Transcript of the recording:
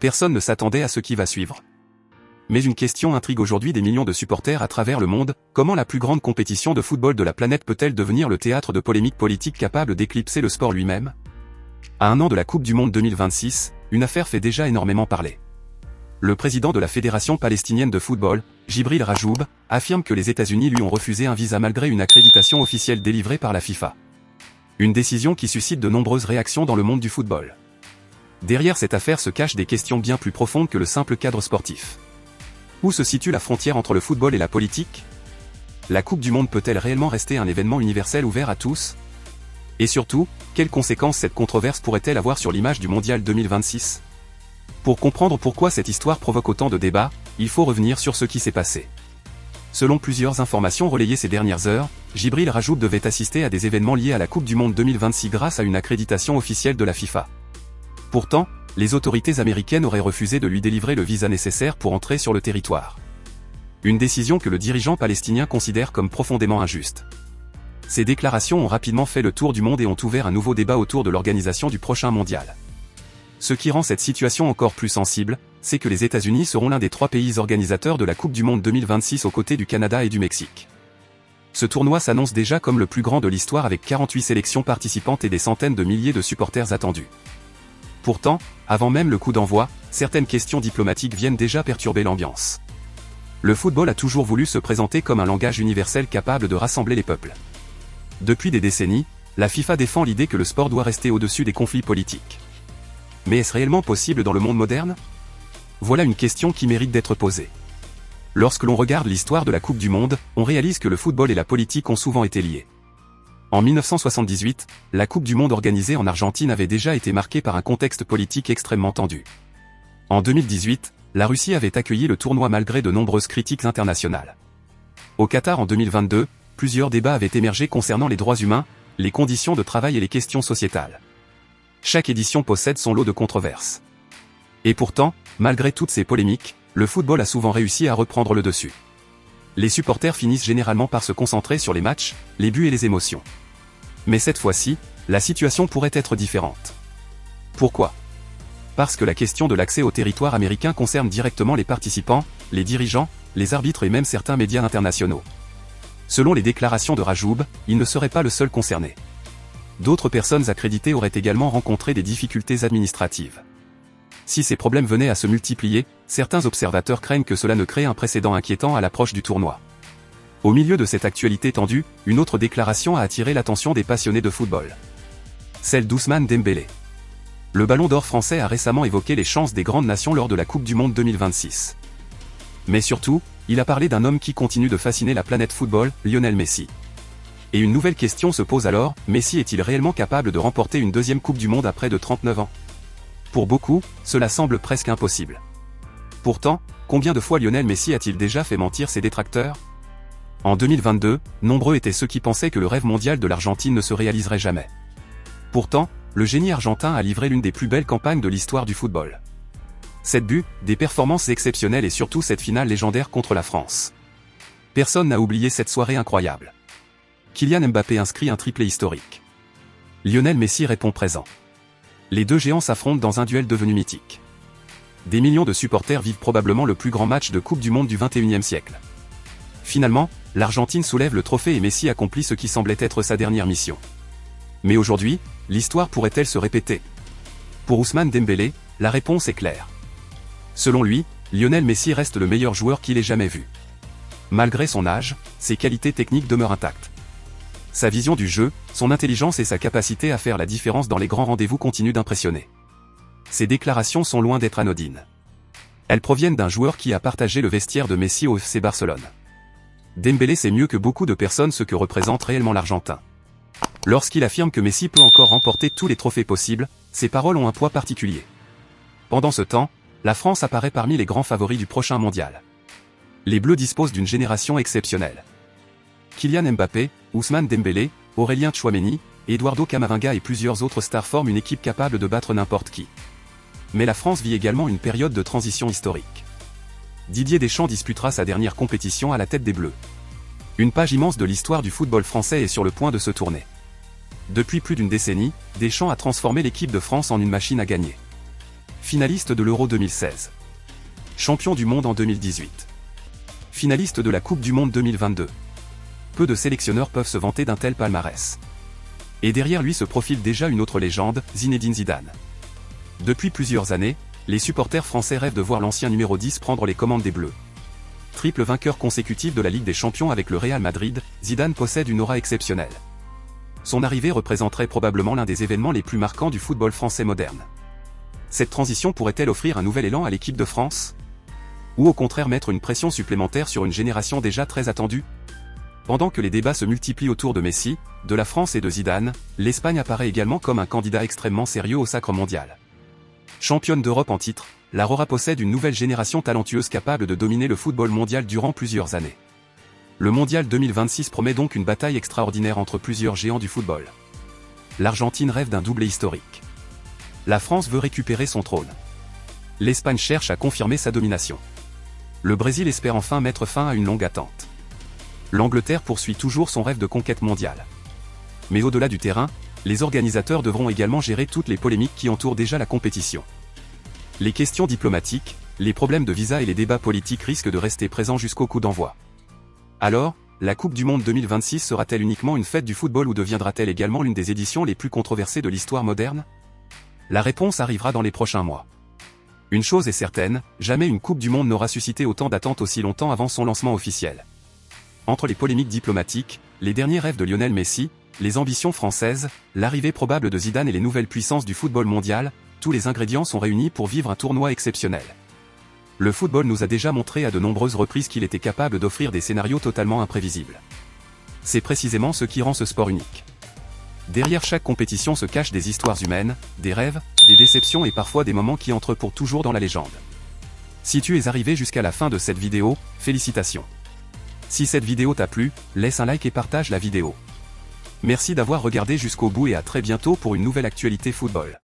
personne ne s'attendait à ce qui va suivre. Mais une question intrigue aujourd'hui des millions de supporters à travers le monde, comment la plus grande compétition de football de la planète peut-elle devenir le théâtre de polémiques politiques capables d'éclipser le sport lui-même? À un an de la Coupe du Monde 2026, une affaire fait déjà énormément parler. Le président de la Fédération palestinienne de football, Djibril Rajoub, affirme que les États-Unis lui ont refusé un visa malgré une accréditation officielle délivrée par la FIFA. Une décision qui suscite de nombreuses réactions dans le monde du football. Derrière cette affaire se cachent des questions bien plus profondes que le simple cadre sportif. Où se situe la frontière entre le football et la politique? La Coupe du Monde peut-elle réellement rester un événement universel ouvert à tous? Et surtout, quelles conséquences cette controverse pourrait-elle avoir sur l'image du Mondial 2026? Pour comprendre pourquoi cette histoire provoque autant de débats, il faut revenir sur ce qui s'est passé. Selon plusieurs informations relayées ces dernières heures, Djibril Rajoub devait assister à des événements liés à la Coupe du Monde 2026 grâce à une accréditation officielle de la FIFA. Pourtant, les autorités américaines auraient refusé de lui délivrer le visa nécessaire pour entrer sur le territoire. Une décision que le dirigeant palestinien considère comme profondément injuste. Ces déclarations ont rapidement fait le tour du monde et ont ouvert un nouveau débat autour de l'organisation du prochain mondial. Ce qui rend cette situation encore plus sensible, c'est que les États-Unis seront l'un des 3 pays organisateurs de la Coupe du Monde 2026 aux côtés du Canada et du Mexique. Ce tournoi s'annonce déjà comme le plus grand de l'histoire avec 48 sélections participantes et des centaines de milliers de supporters attendus. Pourtant, avant même le coup d'envoi, certaines questions diplomatiques viennent déjà perturber l'ambiance. Le football a toujours voulu se présenter comme un langage universel capable de rassembler les peuples. Depuis des décennies, la FIFA défend l'idée que le sport doit rester au-dessus des conflits politiques. Mais est-ce réellement possible dans le monde moderne? Voilà une question qui mérite d'être posée. Lorsque l'on regarde l'histoire de la Coupe du Monde, on réalise que le football et la politique ont souvent été liés. En 1978, la Coupe du Monde organisée en Argentine avait déjà été marquée par un contexte politique extrêmement tendu. En 2018, la Russie avait accueilli le tournoi malgré de nombreuses critiques internationales. Au Qatar en 2022, plusieurs débats avaient émergé concernant les droits humains, les conditions de travail et les questions sociétales. Chaque édition possède son lot de controverses. Et pourtant, malgré toutes ces polémiques, le football a souvent réussi à reprendre le dessus. Les supporters finissent généralement par se concentrer sur les matchs, les buts et les émotions. Mais cette fois-ci, la situation pourrait être différente. Pourquoi? Parce que la question de l'accès au territoire américain concerne directement les participants, les dirigeants, les arbitres et même certains médias internationaux. Selon les déclarations de Rajoub, il ne serait pas le seul concerné. D'autres personnes accréditées auraient également rencontré des difficultés administratives. Si ces problèmes venaient à se multiplier, certains observateurs craignent que cela ne crée un précédent inquiétant à l'approche du tournoi. Au milieu de cette actualité tendue, une autre déclaration a attiré l'attention des passionnés de football. Celle d'Ousmane Dembélé. Le Ballon d'Or français a récemment évoqué les chances des grandes nations lors de la Coupe du Monde 2026. Mais surtout, il a parlé d'un homme qui continue de fasciner la planète football, Lionel Messi. Et une nouvelle question se pose alors, Messi est-il réellement capable de remporter une deuxième Coupe du Monde après de 39 ans? Pour beaucoup, cela semble presque impossible. Pourtant, combien de fois Lionel Messi a-t-il déjà fait mentir ses détracteurs? En 2022, nombreux étaient ceux qui pensaient que le rêve mondial de l'Argentine ne se réaliserait jamais. Pourtant, le génie argentin a livré l'une des plus belles campagnes de l'histoire du football. 7 buts, des performances exceptionnelles et surtout cette finale légendaire contre la France. Personne n'a oublié cette soirée incroyable. Kylian Mbappé inscrit un triplé historique. Lionel Messi répond présent. Les deux géants s'affrontent dans un duel devenu mythique. Des millions de supporters vivent probablement le plus grand match de Coupe du Monde du XXIe siècle. Finalement, l'Argentine soulève le trophée et Messi accomplit ce qui semblait être sa dernière mission. Mais aujourd'hui, l'histoire pourrait-elle se répéter? Pour Ousmane Dembélé, la réponse est claire. Selon lui, Lionel Messi reste le meilleur joueur qu'il ait jamais vu. Malgré son âge, ses qualités techniques demeurent intactes. Sa vision du jeu, son intelligence et sa capacité à faire la différence dans les grands rendez-vous continuent d'impressionner. Ces déclarations sont loin d'être anodines. Elles proviennent d'un joueur qui a partagé le vestiaire de Messi au FC Barcelone. Dembélé sait mieux que beaucoup de personnes ce que représente réellement l'Argentin. Lorsqu'il affirme que Messi peut encore remporter tous les trophées possibles, ses paroles ont un poids particulier. Pendant ce temps, la France apparaît parmi les grands favoris du prochain mondial. Les Bleus disposent d'une génération exceptionnelle. Kylian Mbappé, Ousmane Dembélé, Aurélien Tchouaméni, Eduardo Camavinga et plusieurs autres stars forment une équipe capable de battre n'importe qui. Mais la France vit également une période de transition historique. Didier Deschamps disputera sa dernière compétition à la tête des Bleus. Une page immense de l'histoire du football français est sur le point de se tourner. Depuis plus d'une décennie, Deschamps a transformé l'équipe de France en une machine à gagner. Finaliste de l'Euro 2016. Champion du monde en 2018. Finaliste de la Coupe du Monde 2022. Peu de sélectionneurs peuvent se vanter d'un tel palmarès. Et derrière lui se profile déjà une autre légende, Zinedine Zidane. Depuis plusieurs années, les supporters français rêvent de voir l'ancien numéro 10 prendre les commandes des Bleus. Triple vainqueur consécutif de la Ligue des Champions avec le Real Madrid, Zidane possède une aura exceptionnelle. Son arrivée représenterait probablement l'un des événements les plus marquants du football français moderne. Cette transition pourrait-elle offrir un nouvel élan à l'équipe de France? Ou au contraire mettre une pression supplémentaire sur une génération déjà très attendue? Pendant que les débats se multiplient autour de Messi, de la France et de Zidane, l'Espagne apparaît également comme un candidat extrêmement sérieux au sacre mondial. Championne d'Europe en titre, la Rora possède une nouvelle génération talentueuse capable de dominer le football mondial durant plusieurs années. Le mondial 2026 promet donc une bataille extraordinaire entre plusieurs géants du football. L'Argentine rêve d'un doublé historique. La France veut récupérer son trône. L'Espagne cherche à confirmer sa domination. Le Brésil espère enfin mettre fin à une longue attente. L'Angleterre poursuit toujours son rêve de conquête mondiale. Mais au-delà du terrain, les organisateurs devront également gérer toutes les polémiques qui entourent déjà la compétition. Les questions diplomatiques, les problèmes de visa et les débats politiques risquent de rester présents jusqu'au coup d'envoi. Alors, la Coupe du Monde 2026 sera-t-elle uniquement une fête du football ou deviendra-t-elle également l'une des éditions les plus controversées de l'histoire moderne? La réponse arrivera dans les prochains mois. Une chose est certaine, jamais une Coupe du Monde n'aura suscité autant d'attentes aussi longtemps avant son lancement officiel. Entre les polémiques diplomatiques, les derniers rêves de Lionel Messi, les ambitions françaises, l'arrivée probable de Zidane et les nouvelles puissances du football mondial, tous les ingrédients sont réunis pour vivre un tournoi exceptionnel. Le football nous a déjà montré à de nombreuses reprises qu'il était capable d'offrir des scénarios totalement imprévisibles. C'est précisément ce qui rend ce sport unique. Derrière chaque compétition se cachent des histoires humaines, des rêves, des déceptions et parfois des moments qui entrent pour toujours dans la légende. Si tu es arrivé jusqu'à la fin de cette vidéo, félicitations. Si cette vidéo t'a plu, laisse un like et partage la vidéo. Merci d'avoir regardé jusqu'au bout et à très bientôt pour une nouvelle actualité football.